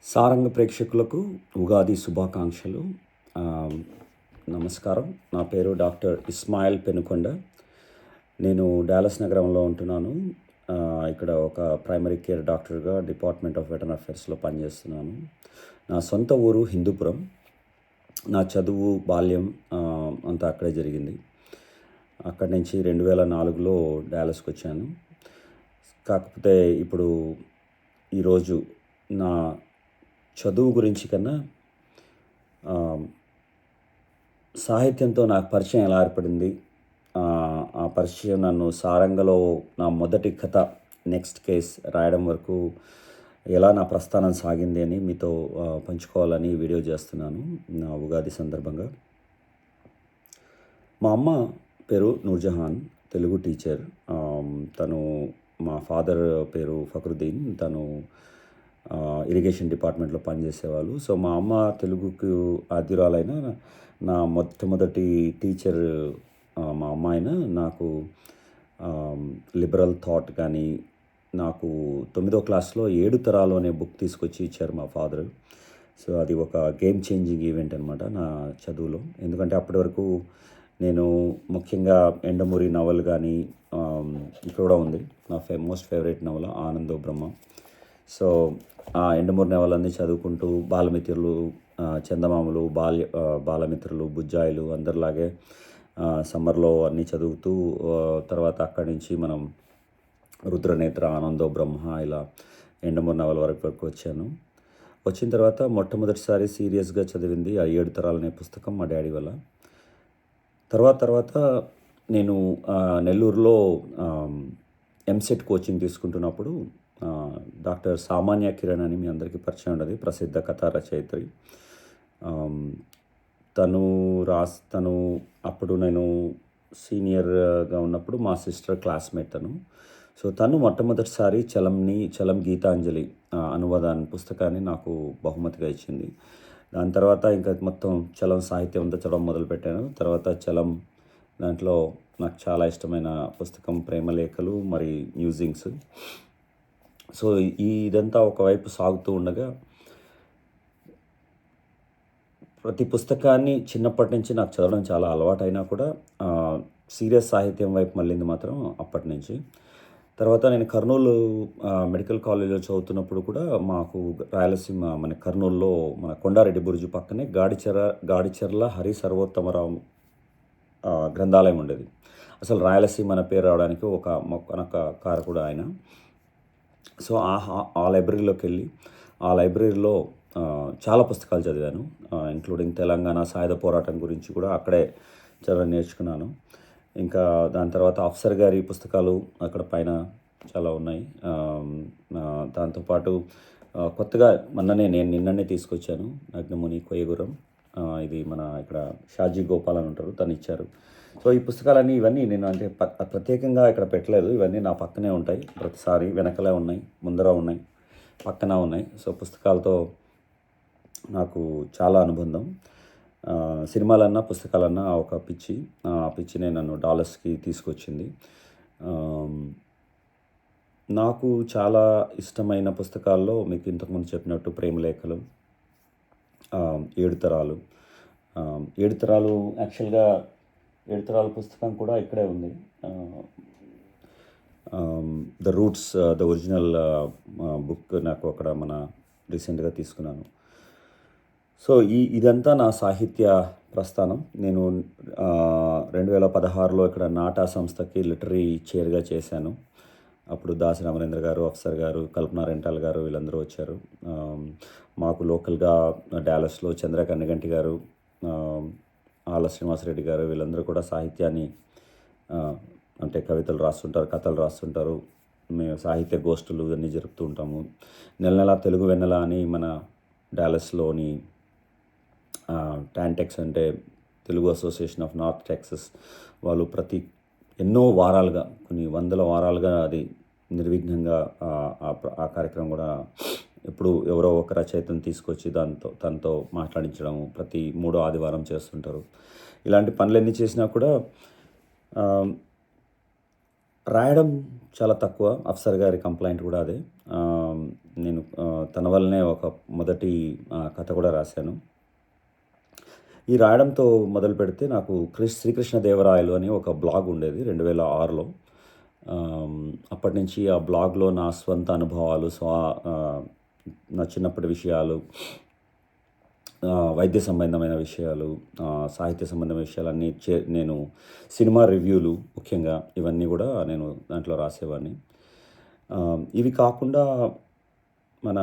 సారంగ ప్రేక్షకులకు ఉగాది శుభాకాంక్షలు. ఆహ్, నమస్కారం. నా పేరు డాక్టర్ ఇస్మాయిల్ పెనుకొండ. నేను డాలస్ నగరంలో ఉంటున్నాను. ఇక్కడ ఒక ప్రైమరీ కేర్ డాక్టర్‌గా డిపార్ట్మెంట్ ఆఫ్ వెటర్నరీ అఫైర్స్‌లో పనిచేస్తున్నాను. నా సొంత ఊరు హిందూపురం. నా చదువు, బాల్యం అంతా అక్కడే జరిగింది. అక్కడి నుంచి 2004లో డాలస్‌కొచ్చాను. కాకపోతే ఇప్పుడు ఈరోజు నా చదువు గురించి కన్నా సాహిత్యంతో నాకు పరిచయం ఎలా ఏర్పడింది, ఆ పరిచయం నన్ను సారంగలో నా మొదటి కథ 'నెక్స్ట్ కేస్' రాయడం వరకు ఎలా నా ప్రస్థానం సాగింది అని మీతో పంచుకోవాలని వీడియో చేస్తున్నాను నా ఉగాది సందర్భంగా. మా అమ్మ పేరు నూర్జహాన్, తెలుగు టీచర్. తను మా ఫాదర్ పేరు ఫక్రుద్దీన్, తను ఇరిగేషన్ డిపార్ట్మెంట్లో పనిచేసేవాళ్ళు. సో మా అమ్మ తెలుగుకు ఆద్యురాలైన నా మొట్టమొదటి టీచర్ మా అమ్మ అయినా నాకు లిబరల్ థాట్ కానీ, నాకు 9వ క్లాస్లో 7 తరాలు అనే బుక్ తీసుకొచ్చి ఇచ్చారు మా ఫాదర్. సో అది ఒక గేమ్ చేంజింగ్ ఈవెంట్ అనమాట నా చదువులో. ఎందుకంటే అప్పటి వరకు నేను ముఖ్యంగా 'ఎండమూరి' నవల్ కానీ, ఇక్కడ కూడా ఉంది నా మోస్ట్ ఫేవరెట్ నవల 'ఆనందో బ్రహ్మ'. సో ఆ 'ఎండమూరి' నవలన్నీ చదువుకుంటూ బాలమిత్రులు, చందమామలు, బాలమిత్రులు, బుజ్జాయిలు అందరిలాగే సమ్మర్లో అన్నీ చదువుతూ తర్వాత అక్కడి నుంచి మనం 'రుద్రనేత్ర', 'ఆనందో బ్రహ్మ' ఇలా 'ఎండమూరి' నవల వరకు వచ్చాను. వచ్చిన తర్వాత మొట్టమొదటిసారి సీరియస్గా చదివింది ఆ 7 తరాలు అనే పుస్తకం మా డాడీ వల్ల. తర్వాత నేను నెల్లూరులో ఎంసెట్ కోచింగ్ తీసుకుంటున్నప్పుడు డాక్టర్ సామాన్య కిరణ్ అని మీ అందరికీ పరిచయం ఉండదు, ప్రసిద్ధ కథా రచయిత్రి. తను అప్పుడు నేను సీనియర్గా ఉన్నప్పుడు మా సిస్టర్ క్లాస్మేట్ తను. సో తను మొట్టమొదటిసారి చలం గీతాంజలి అనువాదాన్ని పుస్తకాన్ని నాకు బహుమతిగా ఇచ్చింది. దాని తర్వాత ఇంకా మొత్తం చలం సాహిత్యం అంతా చదవడం మొదలుపెట్టాను. తర్వాత చలం దాంట్లో నాకు చాలా ఇష్టమైన పుస్తకం 'ప్రేమలేఖలు' మరి 'మ్యూజింగ్స్'. సో ఇదంతా ఒకవైపు సాగుతూ ఉండగా ప్రతి పుస్తకాన్ని చిన్నప్పటి నుంచి నాకు చదవడం చాలా అలవాటైనా కూడా సీరియస్ సాహిత్యం వైపు మళ్ళింది మాత్రం అప్పటి నుంచి. తర్వాత నేను కర్నూలు మెడికల్ కాలేజ్లో చదువుతున్నప్పుడు కూడా మాకు రాయలసీమ మన కర్నూలులో మన కొండారెడ్డి బురుజు పక్కనే గాడిచెర్ల హరి సర్వోత్తమరావు గ్రంథాలయం ఉండేది. అసలు రాయలసీమ అనే పేరు రావడానికి ఒక కారకుడు ఆయన. సో ఆ లైబ్రరీలోకి వెళ్ళి ఆ లైబ్రరీలో చాలా పుస్తకాలు చదివాను, ఇంక్లూడింగ్ తెలంగాణ సాయుధ పోరాటం గురించి కూడా అక్కడే చదవడం నేర్చుకున్నాను. ఇంకా దాని తర్వాత అఫ్సర్ గారి పుస్తకాలు అక్కడ పైన చాలా ఉన్నాయి. దాంతోపాటు కొత్తగా నేను నిన్ననే తీసుకొచ్చాను 'నగ్నముని కొయ్యగుర్రం'. ఇది మన ఇక్కడ షాజీ గోపాల్ అని ఉంటారు, తను ఇచ్చారు. సో ఈ పుస్తకాలన్నీ ఇవన్నీ నేను అంటే ప్రత్యేకంగా ఇక్కడ పెట్టలేదు, ఇవన్నీ నా పక్కనే ఉంటాయి. ప్రతిసారి వెనకలే ఉన్నాయి, ముందర ఉన్నాయి, పక్కన ఉన్నాయి. సో పుస్తకాలతో నాకు చాలా అనుబంధం. సినిమాలన్నా పుస్తకాలన్నా ఒక పిచ్చి. ఆ పిచ్చినే నన్ను డాలస్కి తీసుకొచ్చింది. నాకు చాలా ఇష్టమైన పుస్తకాల్లో మీకు ఇంతకుముందు చెప్పినట్టు 'ప్రేమలేఖలు', 7 తరాలు. 7 తరాలు యాక్చువల్గా 7 తరాల పుస్తకం కూడా ఇక్కడే ఉంది. The roots, the original book నాకు అక్కడ రీసెంట్గా తీసుకున్నాను. సో ఇదంతా నా సాహిత్య ప్రస్థానం. నేను 2016లో ఇక్కడ నాటా సంస్థకి లిటరీ చైర్గా చేశాను. అప్పుడు దాసి రామరేంద్ర గారు, అఫ్సర్ గారు, కల్పన రెంటాల్ గారు వీళ్ళందరూ వచ్చారు. మాకు లోకల్గా డాలస్లో చంద్ర కన్నగంటి గారు, ఆళ్ళ శ్రీనివాసరెడ్డి గారు వీళ్ళందరూ కూడా సాహిత్యాన్ని అంటే కవితలు రాస్తుంటారు, కథలు రాస్తుంటారు. మేము సాహిత్య గోష్ఠులు ఇవన్నీ జరుపుతూ ఉంటాము. నెల తెలుగు వెన్నెల అని మన డాలస్లోని టాంటెక్స్ అంటే Telugu association of north Texas వాళ్ళు ఎన్నో వారాలుగా, కొన్ని వందల వారాలుగా అది నిర్విఘ్నంగా ఆ కార్యక్రమం కూడా ఎప్పుడు ఎవరో ఒక రచయితను తీసుకొచ్చి తనతో మాట్లాడించడం ప్రతి 3వ ఆదివారం చేస్తుంటారు. ఇలాంటి పనులన్నీ చేసినా కూడా రాయడం చాలా తక్కువ. అఫ్సర్ గారి కంప్లైంట్ కూడా అదే. నేను తన వల్లనే ఒక మొదటి కథ కూడా రాశాను. ఈ రాయడంతో మొదలు పెడితే నాకు శ్రీకృష్ణదేవరాయలు అని ఒక బ్లాగ్ ఉండేది 2006లో. అప్పటి నుంచి ఆ బ్లాగ్లో నా స్వంత అనుభవాలు, నా చిన్నప్పటి విషయాలు, వైద్య సంబంధమైన విషయాలు, సాహిత్య సంబంధమైన విషయాలన్నీ నేను సినిమా రివ్యూలు ముఖ్యంగా ఇవన్నీ కూడా నేను దాంట్లో రాసేవాడిని. ఇవి కాకుండా మన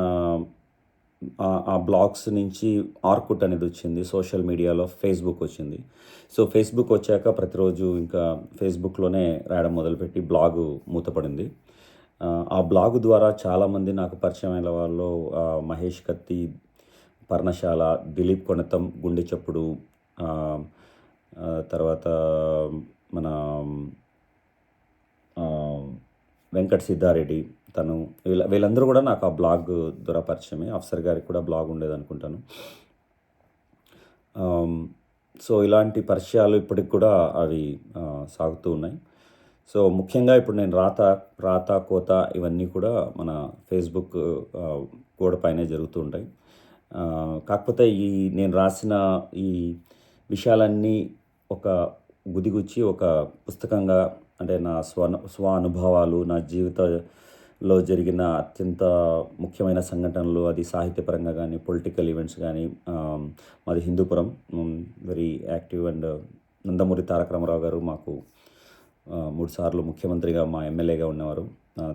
ఆ బ్లాగ్స్ నుంచి ఆర్కుట్ అనేది వచ్చింది. సోషల్ మీడియాలో ఫేస్బుక్ వచ్చింది. సో ఫేస్బుక్ వచ్చాక ప్రతిరోజు ఇంకా ఫేస్బుక్లోనే రాయడం మొదలుపెట్టి బ్లాగు మూతపడింది. ఆ బ్లాగ్ ద్వారా చాలామంది నాకు పరిచయమైన వాళ్ళు మహేష్ కత్తి, పర్ణశాల, దిలీప్ కొణతం, గుండె చప్పుడు, తర్వాత మన వెంకట్ సిద్ధారెడ్డి, తను వీళ్ళందరూ కూడా నాకు ఆ బ్లాగ్ ద్వారా పరిచయమే. అఫ్సర్ గారికి కూడా బ్లాగ్ ఉండేదనుకుంటాను. సో ఇలాంటి పరిచయాలు ఇప్పటికి కూడా అవి సాగుతూ ఉన్నాయి. సో ముఖ్యంగా ఇప్పుడు నేను రాత కోత ఇవన్నీ కూడా మన ఫేస్బుక్ గోడ పైనే జరుగుతూ ఉంటాయి. కాకపోతే నేను రాసిన ఈ విషయాలన్నీ ఒక గుదిగుచ్చి ఒక పుస్తకంగా, అంటే నా స్వ అనుభవాలు, నా జీవితంలో జరిగిన అత్యంత ముఖ్యమైన సంఘటనలు, అది సాహిత్యపరంగా కానీ, పొలిటికల్ ఈవెంట్స్ కానీ. మాది Hindupuram, very active. And Nandamuri Taraka Ramarao గారు మాకు 3 సార్లు ముఖ్యమంత్రిగా, మా ఎమ్మెల్యేగా ఉన్నవారు.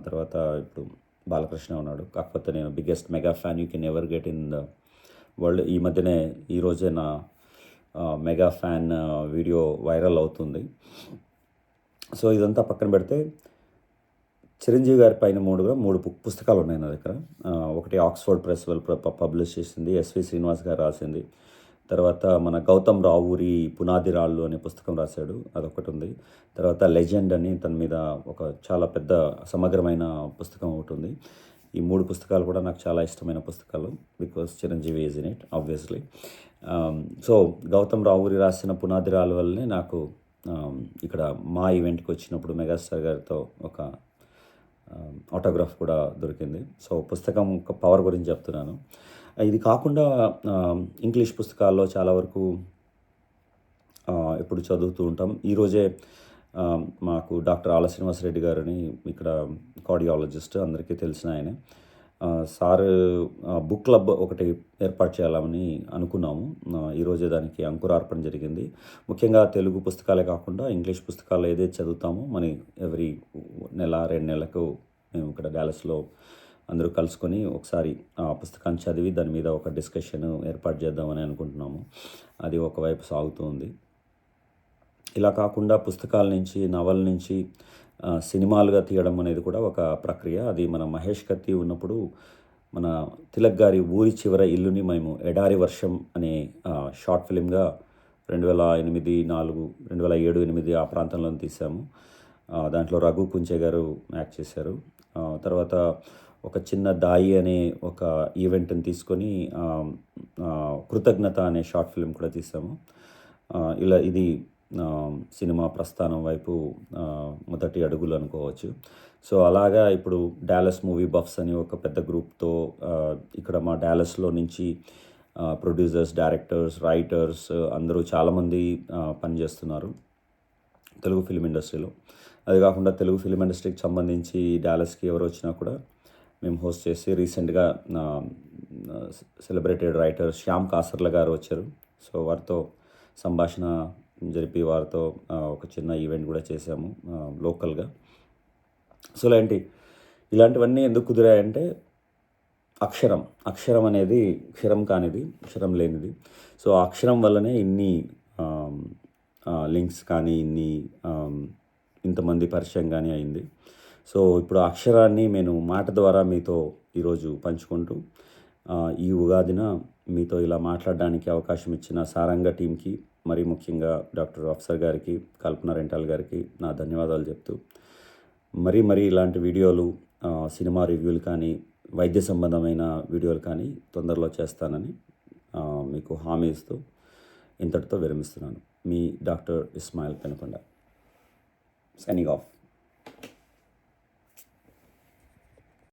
తర్వాత ఇప్పుడు బాలకృష్ణ ఉన్నాడు. కాకపోతే నేను biggest mega fan you can ever get in the world. ఈ మధ్యనే ఈరోజే నా మెగా ఫ్యాన్ వీడియో వైరల్ అవుతుంది. సో ఇదంతా పక్కన పెడితే చిరంజీవి గారి పైన 3 పుస్తకాలు ఉన్నాయి నా దగ్గర. ఒకటి ఆక్స్ఫర్డ్ ప్రెస్ వాళ్ళు పబ్లిష్ చేసింది, ఎస్వి శ్రీనివాస్ గారు రాసింది. తర్వాత మన గౌతమ్ రావూరి పునాది రాళ్ళు అనే పుస్తకం రాశాడు, అదొకటి ఉంది. తర్వాత లెజెండ్ అని తన మీద ఒక చాలా పెద్ద సమగ్రమైన పుస్తకం ఒకటి ఉంది. ఈ 3 పుస్తకాలు కూడా నాకు చాలా ఇష్టమైన పుస్తకాలు, because Chiranjeevi is in it obviously. So Gautam Ravuri రాసిన పునాది రాళ్ళ వల్లనే నాకు ఇక్కడ మా ఈవెంట్కి వచ్చినప్పుడు మెగాస్టార్ గారితో ఒక ఆటోగ్రాఫ్ కూడా దొరికింది. సో పుస్తకం పవర్ గురించి చెప్తున్నాను. ఇది కాకుండా ఇంగ్లీష్ పుస్తకాల్లో చాలా వరకు ఎప్పుడు చదువుతూ ఉంటాం. ఈరోజే మాకు డాక్టర్ ఆల శ్రీనివాసరెడ్డి గారని ఇక్కడ కార్డియాలజిస్ట్, అందరికీ తెలిసిన ఆయన. సార్ బుక్ క్లబ్ ఒకటి ఏర్పాటు చేయాలని అనుకున్నాము. ఈరోజే దానికి అంకురార్పణ జరిగింది. ముఖ్యంగా తెలుగు పుస్తకాలే కాకుండా ఇంగ్లీష్ పుస్తకాలు ఏదైతే చదువుతామో మన ఎవ్రీ నెల 2 నెలలకు మేము ఇక్కడ డాలస్లో అందరూ కలుసుకొని ఒకసారి ఆ పుస్తకాన్ని చదివి దాని మీద ఒక డిస్కషన్ ఏర్పాటు చేద్దామని అనుకుంటున్నాము. అది ఒకవైపు సాగుతుంది. ఇలా కాకుండా పుస్తకాల నుంచి, నవల నుంచి సినిమాలుగా తీయడం అనేది కూడా ఒక ప్రక్రియ. అది మన మహేష్ కత్తి ఉన్నప్పుడు మన తిలక్ గారి ఊరి చివర ఇల్లుని మేము ఎడారి వర్షం అనే షార్ట్ ఫిలింగా 2007-8 ఆ ప్రాంతంలో తీసాము. దాంట్లో రఘు కుంచే గారు యాక్ట్ చేశారు. తర్వాత ఒక చిన్న దాయి అనే ఒక ఈవెంట్ని తీసుకొని కృతజ్ఞత అనే షార్ట్ ఫిల్మ్ కూడా తీసాము. ఇది సినిమా ప్రస్థానం వైపు మొదటి అడుగులు అనుకోవచ్చు. సో అలాగా ఇప్పుడు డాలస్ మూవీ బఫ్స్ అని ఒక పెద్ద గ్రూప్తో ఇక్కడ మా డాలస్లో నుంచి ప్రొడ్యూసర్స్, డైరెక్టర్స్, రైటర్స్ అందరూ చాలామంది పనిచేస్తున్నారు తెలుగు ఫిల్మ్ ఇండస్ట్రీలో. అది కాకుండా తెలుగు ఫిల్మ్ ఇండస్ట్రీకి సంబంధించి డాలస్కి ఎవరు వచ్చినా కూడా మేము హోస్ట్ చేసి, రీసెంట్గా సెలబ్రేటెడ్ రైటర్ శ్యామ్ కాసర్ల గారు వచ్చారు. సో వారితో సంభాషణ జరిపి వారితో ఒక చిన్న ఈవెంట్ కూడా చేశాము లోకల్గా. సో ఇలాంటివన్నీ ఎందుకు కుదిరాయంటే అక్షరం అనేది క్షరం కానిది, అక్షరం లేనిది. సో ఆ అక్షరం వల్లనే ఇన్ని లింక్స్ కానీ, ఇంతమంది పరిచయం కానీ అయింది. సో ఇప్పుడు ఆ అక్షరాన్ని నేను మాట ద్వారా మీతో ఈరోజు పంచుకుంటూ, ఈ ఉగాదిన మీతో ఇలా మాట్లాడడానికి అవకాశం ఇచ్చిన సారంగ టీంకి, మరి ముఖ్యంగా డాక్టర్ అఫ్సర్ గారికి, కల్పన రెంటాల్ గారికి నా ధన్యవాదాలు చెప్తూ, మరీ ఇలాంటి వీడియోలు, సినిమా రివ్యూలు కానీ, వైద్య సంబంధమైన వీడియోలు కానీ తొందరలో చేస్తానని మీకు హామీ ఇస్తూ ఇంతటితో విరమిస్తున్నాను. మీ doctor Ismail Penukonda, signing of.